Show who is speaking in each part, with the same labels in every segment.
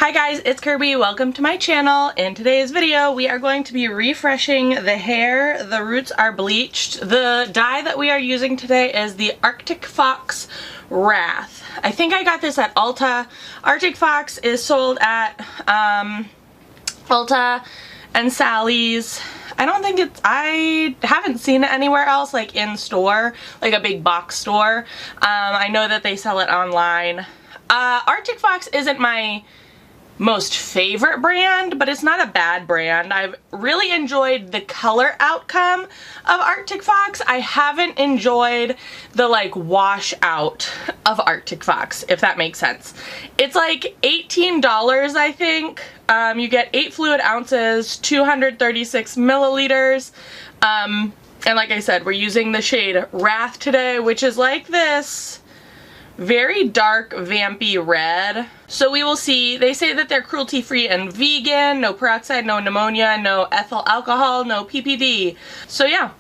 Speaker 1: Hi guys, it's Kirby. Welcome to my channel. In today's video, we are going to be refreshing the hair. The roots are bleached. The dye that we are using today is the Arctic Fox Wrath. I think I got this at Ulta. Arctic Fox is sold at Ulta and Sally's. I haven't seen it anywhere else, like in store, like a big box store. I know that they sell it online. Arctic Fox isn't my most favorite brand, but it's not a bad brand. I've really enjoyed the color outcome of Arctic Fox. I haven't enjoyed the like wash out of Arctic Fox, if that makes sense. It's like $18, I think. You get 8 fluid ounces, 236 milliliters. And like I said, we're using the shade Wrath today, which is like this very dark vampy red. So we will see. They say that they're cruelty free and vegan, no peroxide, no pneumonia, no ethyl alcohol, no PPD. So yeah,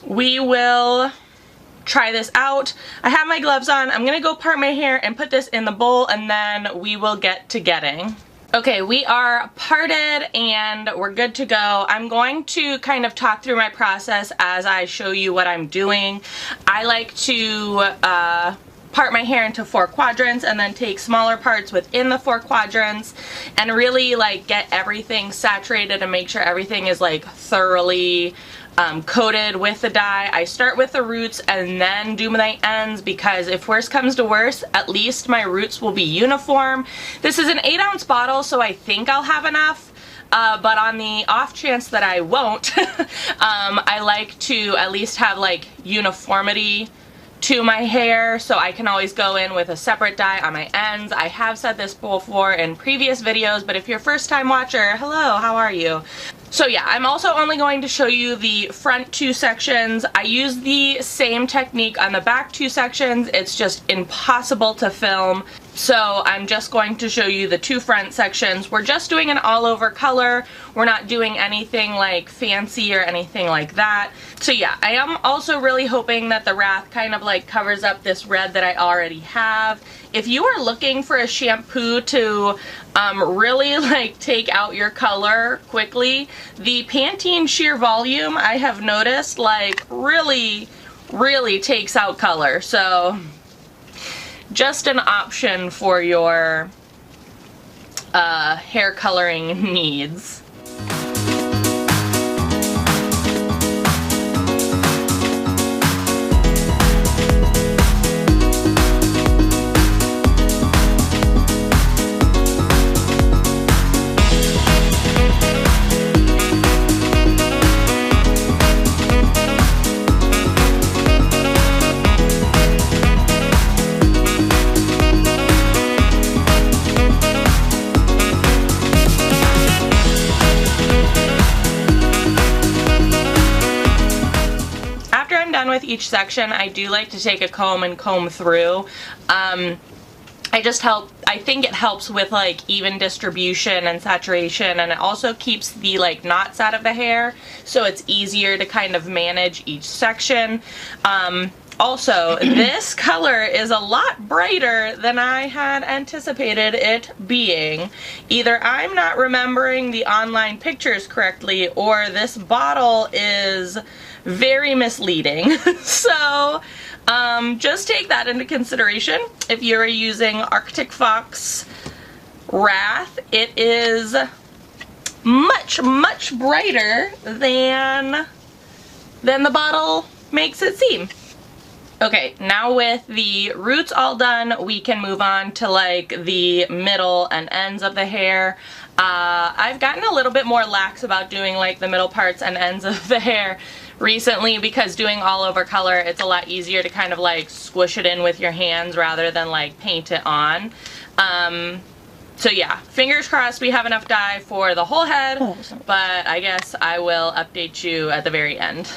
Speaker 1: we will try this out. I have my gloves on. I'm gonna go part my hair and put this in the bowl, and then we will get to getting. Okay, we are parted and we're good to go. I'm going to kind of talk through my process as I show you what I'm doing. I like to part my hair into 4 quadrants and then take smaller parts within the 4 quadrants and really like get everything saturated and make sure everything is like thoroughly coated with the dye. I start with the roots and then do my ends because if worse comes to worse, at least my roots will be uniform. This is an 8-ounce bottle, so I think I'll have enough. But on the off chance that I won't, I like to at least have like uniformity to my hair, so I can always go in with a separate dye on my ends. I have said this before in previous videos, but if you're a first time watcher, hello, how are you? So yeah, I'm also only going to show you the front 2 sections. I use the same technique on the back 2 sections. It's just impossible to film. So I'm just going to show you the 2 front sections. We're just doing an all over color. We're not doing anything like fancy or anything like that. So yeah, I am also really hoping that the Wrath kind of like covers up this red that I already have. If you are looking for a shampoo to really like take out your color quickly, the Pantene Sheer Volume, I have noticed, like really takes out color. So just an option for your hair coloring needs. With each section, I do like to take a comb and comb through. I think it helps with like even distribution and saturation, and it also keeps the like knots out of the hair, so it's easier to kind of manage each section. Also, this color is a lot brighter than I had anticipated it being. Either I'm not remembering the online pictures correctly, or this bottle is very misleading. So just take that into consideration if you're using Arctic Fox Wrath. It is much brighter than the bottle makes it seem. Okay, now with the roots all done, we can move on to like the middle and ends of the hair. I've gotten a little bit more lax about doing like the middle parts and ends of the hair recently because doing all over color, it's a lot easier to kind of like squish it in with your hands rather than like paint it on. So yeah, fingers crossed we have enough dye for the whole head, but I guess I will update you at the very end.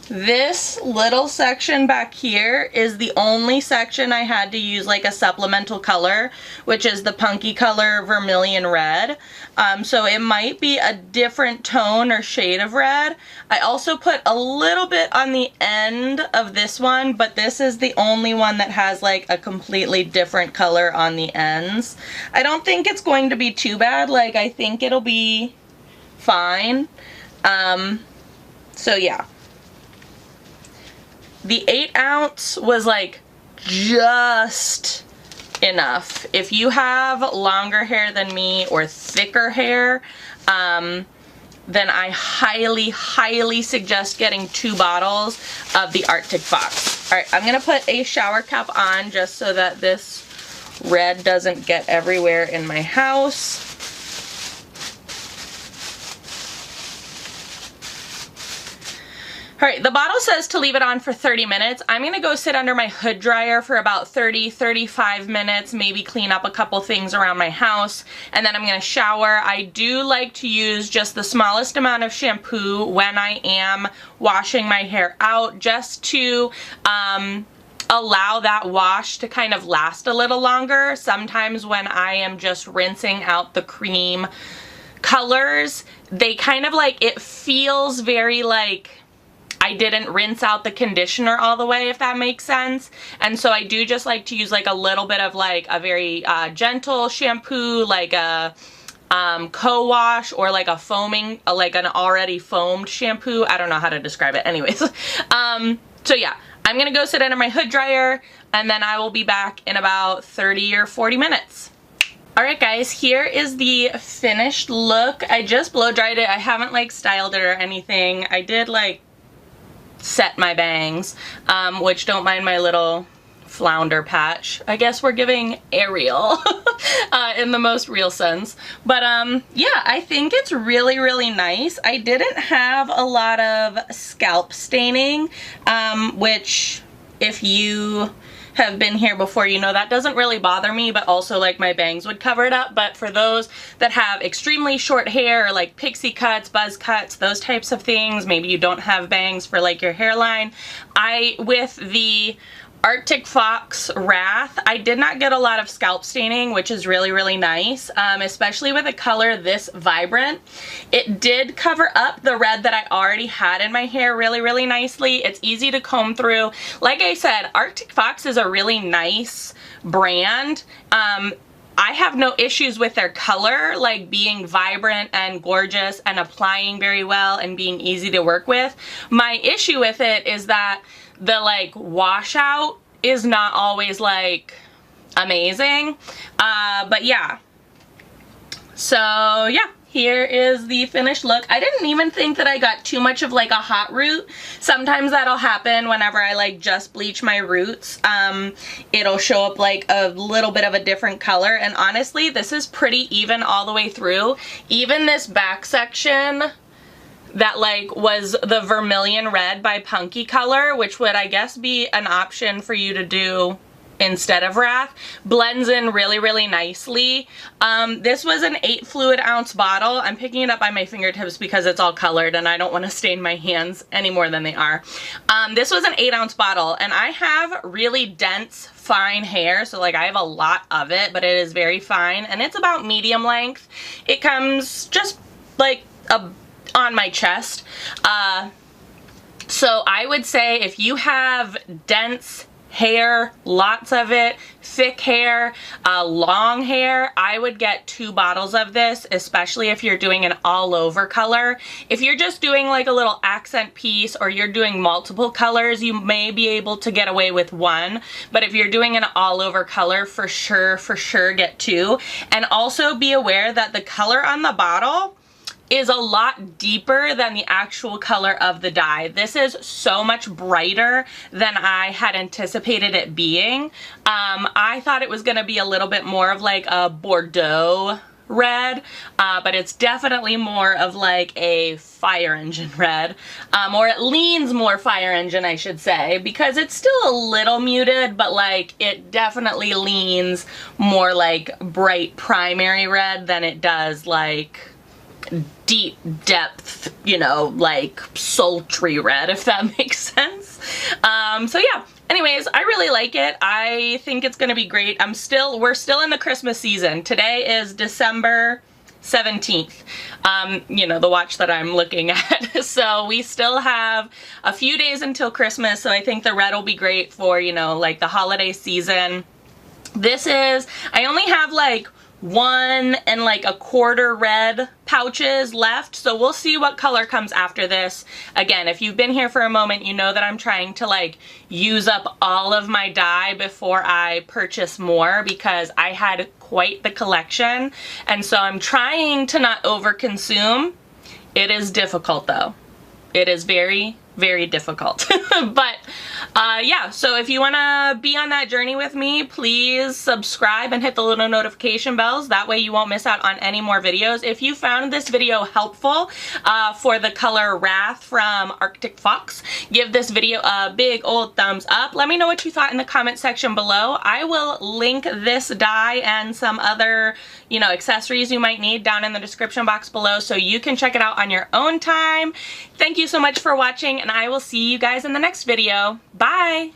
Speaker 1: This little section back here is the only section I had to use like a supplemental color, which is the punky color vermilion red. So it might be a different tone or shade of red. I also put a little bit on the end of this one, but this is the only one that has like a completely different color on the ends. I don't think it's going to be too bad. Like, I think it'll be fine. So yeah. The 8 ounce was like just enough. If you have longer hair than me or thicker hair, then I highly, highly suggest getting 2 bottles of the Arctic Fox. Alright, I'm gonna put a shower cap on just so that this red doesn't get everywhere in my house. Alright, the bottle says to leave it on for 30 minutes. I'm going to go sit under my hood dryer for about 30-35 minutes, maybe clean up a couple things around my house, and then I'm going to shower. I do like to use just the smallest amount of shampoo when I am washing my hair out, just to allow that wash to kind of last a little longer. Sometimes when I am just rinsing out the cream colors, they kind of like, it feels very like I didn't rinse out the conditioner all the way, if that makes sense. And so I do just like to use like a little bit of like a very gentle shampoo, like a co-wash, or like a foaming, like an already foamed shampoo. I don't know how to describe it. Anyways, so yeah, I'm gonna go sit under my hood dryer, and then I will be back in about 30 or 40 minutes. Alright guys, here is the finished look. I just blow dried it. I haven't like styled it or anything. I did like set my bangs, which, don't mind my little flounder patch. I guess we're giving Ariel in the most real sense. But yeah, I think it's really, really nice. I didn't have a lot of scalp staining, which, if you have been here before, you know that doesn't really bother me, but also like my bangs would cover it up. But for those that have extremely short hair, or like pixie cuts, buzz cuts, those types of things, maybe you don't have bangs for like your hairline, with the Arctic Fox Wrath, I did not get a lot of scalp staining, which is really, really nice, especially with a color this vibrant. It did cover up the red that I already had in my hair really, really nicely. It's easy to comb through. Like I said, Arctic Fox is a really nice brand. I have no issues with their color, like being vibrant and gorgeous and applying very well and being easy to work with. My issue with it is that the like washout is not always like amazing, but yeah. So yeah, here is the finished look. I didn't even think that I got too much of like a hot root. Sometimes that'll happen whenever I like just bleach my roots. It'll show up like a little bit of a different color, and honestly this is pretty even all the way through. Even this back section that like was the vermilion red by Punky color, which would I guess be an option for you to do instead of Wrath, blends in really, really nicely. This was an 8 fluid ounce bottle. I'm picking it up by my fingertips because it's all colored and I don't want to stain my hands any more than they are. This was an 8 ounce bottle, and I have really dense, fine hair, so like I have a lot of it, but it is very fine, and it's about medium length. It comes just like on my chest. So I would say if you have dense hair, lots of it, thick hair, long hair, I would get 2 bottles of this, especially if you're doing an all over color. If you're just doing like a little accent piece, or you're doing multiple colors, you may be able to get away with 1, but if you're doing an all over color, for sure get 2. And also be aware that the color on the bottle is a lot deeper than the actual color of the dye. This is so much brighter than I had anticipated it being. I thought it was gonna be a little bit more of like a Bordeaux red, but it's definitely more of like a fire engine red, or it leans more fire engine, I should say, because it's still a little muted, but like it definitely leans more like bright primary red than it does like deep depth, you know, like sultry red, if that makes sense. So yeah, anyways, I really like it. I think it's gonna be great. We're still in the Christmas season. Today is December 17th, you know, the watch that I'm looking at. So we still have a few days until Christmas, so I think the red will be great for, you know, like the holiday season. I only have like 1 1/4 red pouches left, so we'll see what color comes after this. Again, if you've been here for a moment, you know that I'm trying to like use up all of my dye before I purchase more, because I had quite the collection, and so I'm trying to not overconsume. It is difficult though. It is very, very difficult. But yeah, so if you want to be on that journey with me, please subscribe and hit the little notification bells. That way you won't miss out on any more videos. If you found this video helpful for the color Wrath from Arctic Fox, give this video a big old thumbs up. Let me know what you thought in the comment section below. I will link this dye and some other, you know, accessories you might need down in the description box below, so you can check it out on your own time. Thank you so much for watching, and I will see you guys in the next video. Bye!